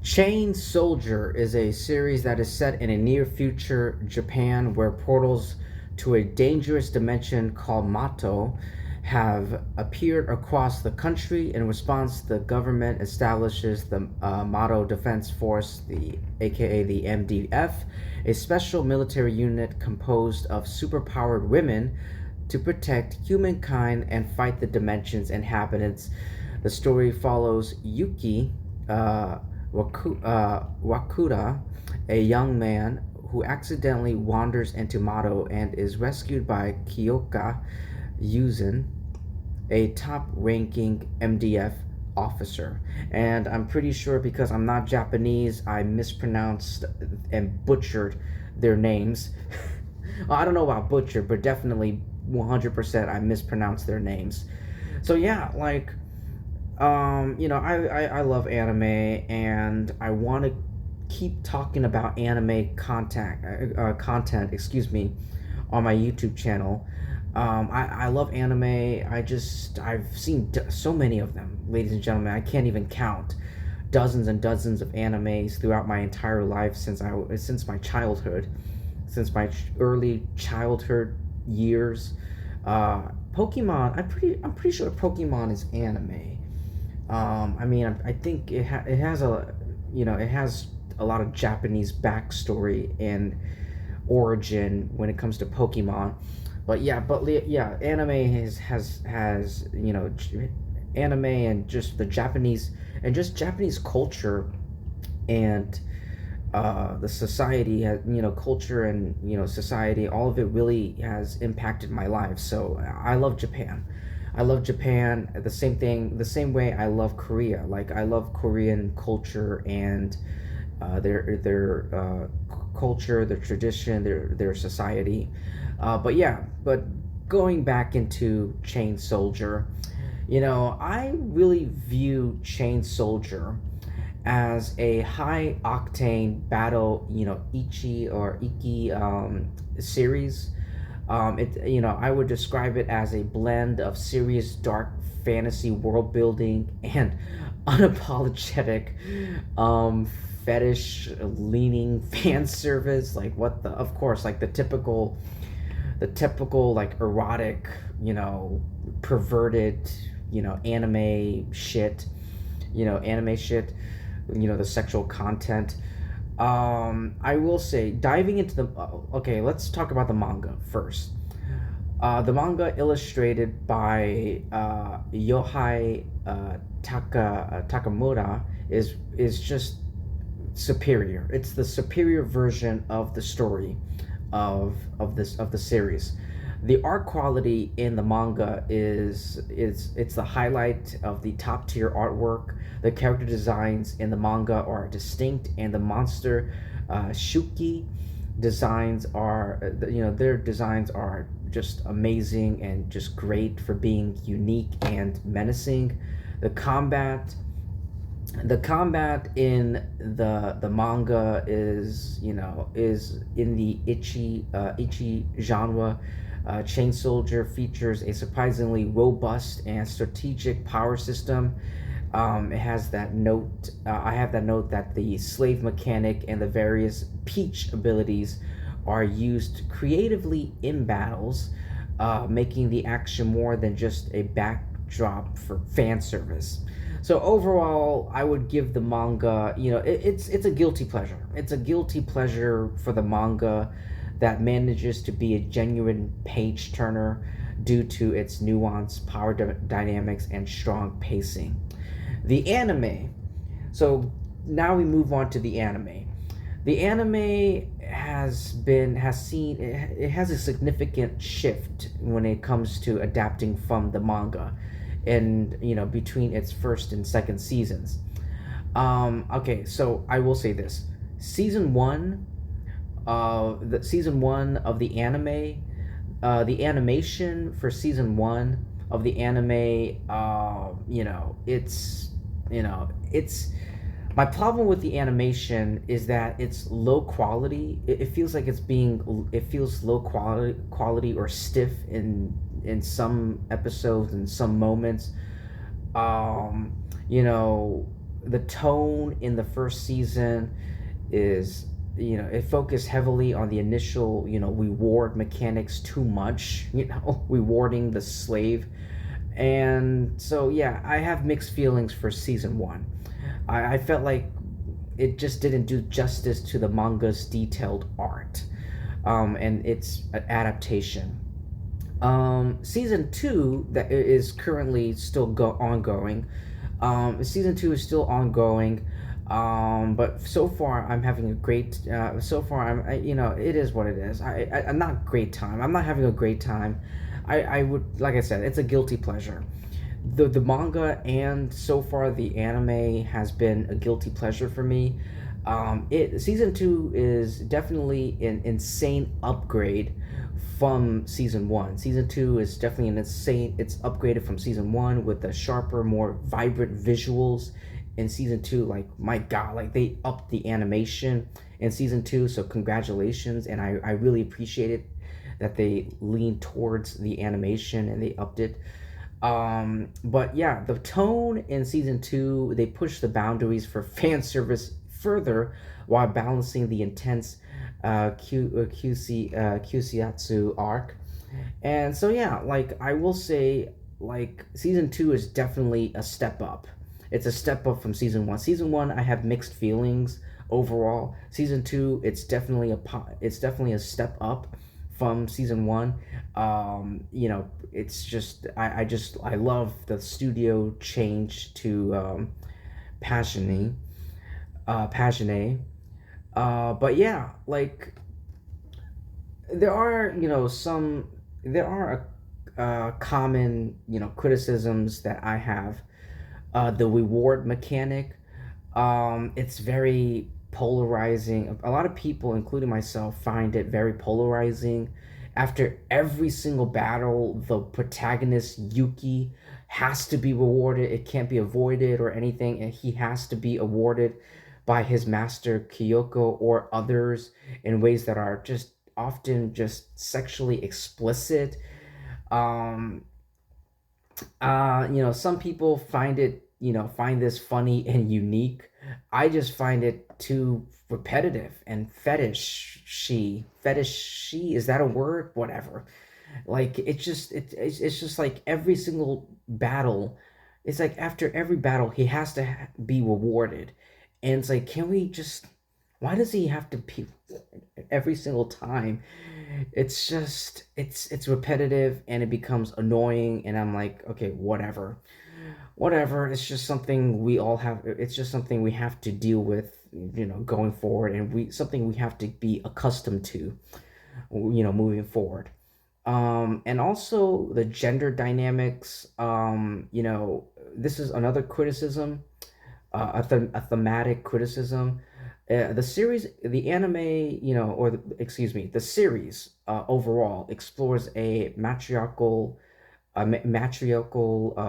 Chain Soldier is a series that is set in a near future Japan where portals to a dangerous dimension called Mato have appeared across the country. In response, the government establishes the Mato Defense Force, the aka the MDF, a special military unit composed of superpowered women to protect humankind and fight the dimension's inhabitants. The story follows Yuuki Wakura, a young man who accidentally wanders into Mato and is rescued by Kyoka Yuzin, a top ranking MDF officer. And I'm pretty sure because I'm not Japanese, I mispronounced and butchered their names. Well, I don't know about butcher, but definitely 100% I mispronounced their names. So yeah, like I love anime, and I want to keep talking about anime content, excuse me, on my YouTube channel. I love anime. I've seen so many of them, ladies and gentlemen. I can't even count dozens and dozens of animes throughout my entire life since my childhood, since my early childhood years. Pokemon. I'm pretty sure Pokemon is anime. I mean, I think it has it has a lot of Japanese backstory and origin when it comes to Pokemon. But yeah, anime has anime and just the Japanese culture and the society has culture and society, all of it really has impacted my life. So I love Japan. I love Japan. The same way I love Korea. Like I love Korean culture and their culture, their tradition, their society. But going back into Chain Soldier, I really view Chain Soldier as a high octane battle, ichi or iki series. I would describe it as a blend of serious dark fantasy world building and unapologetic um, fetish leaning fan service. Like what the, of course, like the typical like erotic, perverted, anime shit, anime shit, the sexual content. I will say, diving into okay, let's talk about the manga first. The manga illustrated by Yohei Takamura is just superior. It's the superior version of the story of the series. The art quality in the manga is it's the highlight of the top tier artwork. The character designs in the manga are distinct, and the monster Shuki designs are their designs are just amazing and just great for being unique and menacing. The combat the combat in the manga is in the ichi genre. Chain Soldier features a surprisingly robust and strategic power system. It has that note. I have that note that the slave mechanic and the various peach abilities are used creatively in battles, making the action more than just a backdrop for fan service. So overall, I would give the manga, it's a guilty pleasure. It's a guilty pleasure for the manga that manages to be a genuine page turner due to its nuanced power dynamics and strong pacing. The anime. So now we move on to the anime. The anime it has a significant shift when it comes to adapting from the manga and between its first and second seasons. Okay, so I will say this. Season one of the anime, the animation for season one of the anime, it's my problem with the animation is that it's low quality. It feels like it feels low quality or stiff in some episodes and some moments. Um, you know, the tone in the first season is, it focused heavily on the initial, reward mechanics too much, rewarding the slave. And so, yeah, I have mixed feelings for season one. I felt like it just didn't do justice to the manga's detailed art, and its adaptation. Season two that is currently still ongoing. Season two is still ongoing. But so far I'm having a great. So far it is what it is. I'm not great time. I'm not having a great time. I would, like I said, it's a guilty pleasure. The manga and so far the anime has been a guilty pleasure for me. It Season two is definitely an insane upgrade from season one. Season two is definitely an insane. It's upgraded from season one with the sharper, more vibrant visuals. In season two, like, my God, like, they upped the animation in season two. So congratulations, and I really appreciate it that they leaned towards the animation and they upped it. But yeah, the tone in season two, they pushed the boundaries for fan service further while balancing the intense Kusiatsu arc. And so, yeah, like, I will say, like, season two is definitely a step up. It's a step up from season one. Season one, I have mixed feelings overall. Season two, it's definitely a step up from season one. It's just I love the studio change to Passionate, Passionate. But yeah, like, there are some there are common criticisms that I have. The reward mechanic, it's very polarizing. A lot of people, including myself, find it very polarizing. After every single battle, the protagonist Yuki has to be rewarded. It can't be avoided or anything, and he has to be awarded by his master Kyoko or others in ways that are just often just sexually explicit. Um, some people find this funny and unique. I just find it too repetitive and fetishy. Is that a word? Whatever. Like, it's just like every single battle. It's like after every battle, he has to be rewarded, and it's like, can we just? Why does he have to be every single time? It's just it's repetitive and it becomes annoying, and I'm like, okay, whatever. It's just something we all have. It's just something we have to deal with, going forward, and we something we have to be accustomed to, moving forward. And also the gender dynamics. This is another criticism, a thematic criticism. The anime, excuse me, the series overall explores a matriarchal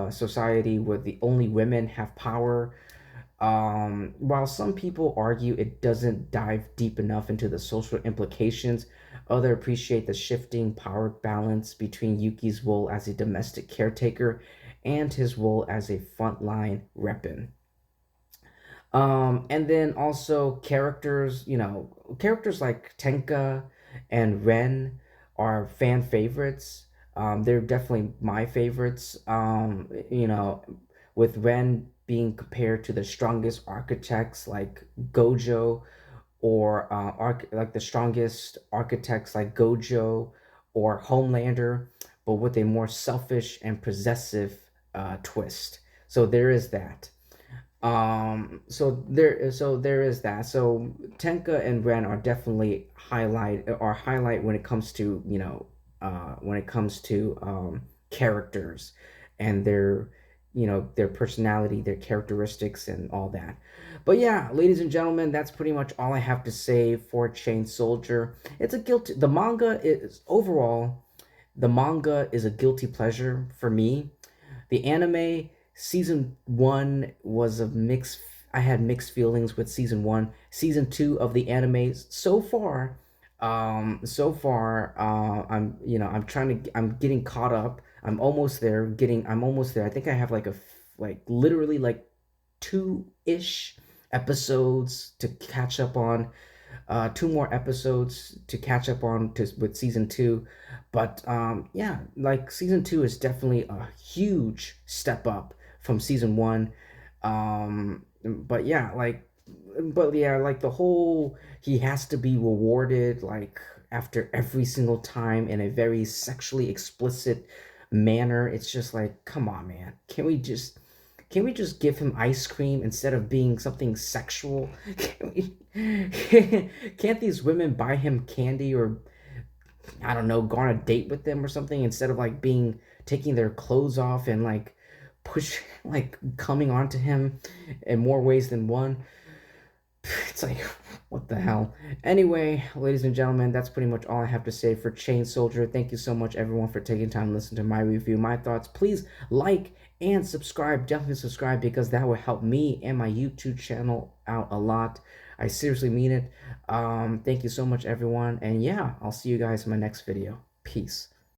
society where the only women have power. While some people argue it doesn't dive deep enough into the social implications, others appreciate the shifting power balance between Yuki's role as a domestic caretaker and his role as a frontline weapon. And then also characters like Tenka and Ren are fan favorites. They're definitely my favorites. With Ren being compared to the strongest architects like Gojo, or like the strongest architects like Gojo or Homelander, but with a more selfish and possessive twist. So there is that. So there is that. So Tenka and Ren are definitely highlight when it comes to characters and their personality, their characteristics, and all that. But yeah, ladies and gentlemen, that's pretty much all I have to say for Chain Soldier. It's a guilty. The manga is a guilty pleasure for me. The anime season one was a mix. I had mixed feelings with season one. Season two of the anime I'm getting caught up. I'm almost there. I think I have like literally like 2-ish episodes to catch up on, 2 more episodes to catch up on with season 2. But yeah, like season 2 is definitely a huge step up from season 1. But yeah, like the whole, he has to be rewarded like after every single time in a very sexually explicit manner. It's just like, come on, man. Can we just give him ice cream instead of being something sexual? Can't these women buy him candy, or I don't know, go on a date with them or something, instead of like being taking their clothes off and like push like coming onto him in more ways than one? It's like, what the hell? Anyway, ladies and gentlemen, that's pretty much all I have to say for Chain Soldier. Thank you so much, everyone, for taking time to listen to my review, my thoughts. Please like and subscribe. Definitely subscribe, because that will help me and my YouTube channel out a lot. I seriously mean it. Thank you so much, everyone. And yeah, I'll see you guys in my next video. Peace.